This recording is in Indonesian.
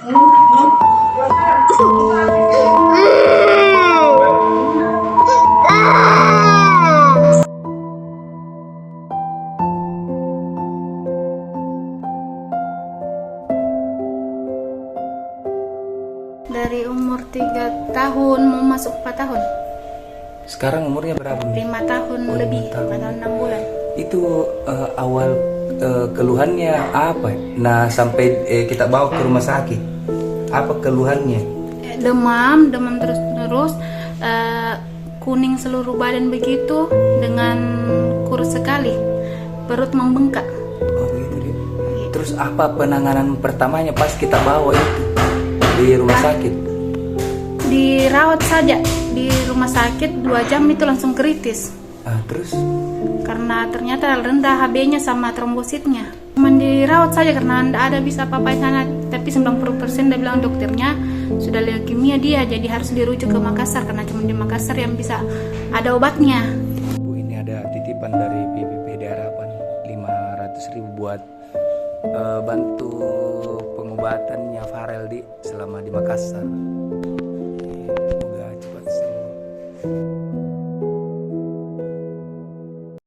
Dari umur 3 tahun mau masuk 4 tahun. Sekarang umurnya berapa? 5 tahun lebih, 5 tahun 6 bulan. Itu awal keluhannya apa? Nah, sampai kita bawa ke rumah sakit. Apa keluhannya? Demam terus-terus, kuning seluruh badan begitu, dengan kurus sekali, perut membengkak. Oh gitu dia. Terus apa penanganan pertamanya pas kita bawa itu di rumah sakit? Dirawat saja di rumah sakit 2 jam itu langsung kritis. Terus? Karena ternyata rendah HB-nya sama trombositnya. Cuman dirawat saja karena tidak ada bisa apa-apa di sana. Tapi 90% dia bilang dokternya sudah leukemia dia, jadi harus dirujuk ke Makassar karena cuma di Makassar yang bisa ada obatnya. Bu, ini ada titipan dari PPPD Harapan 500.000 buat bantu pengobatannya Farel selama di Makassar.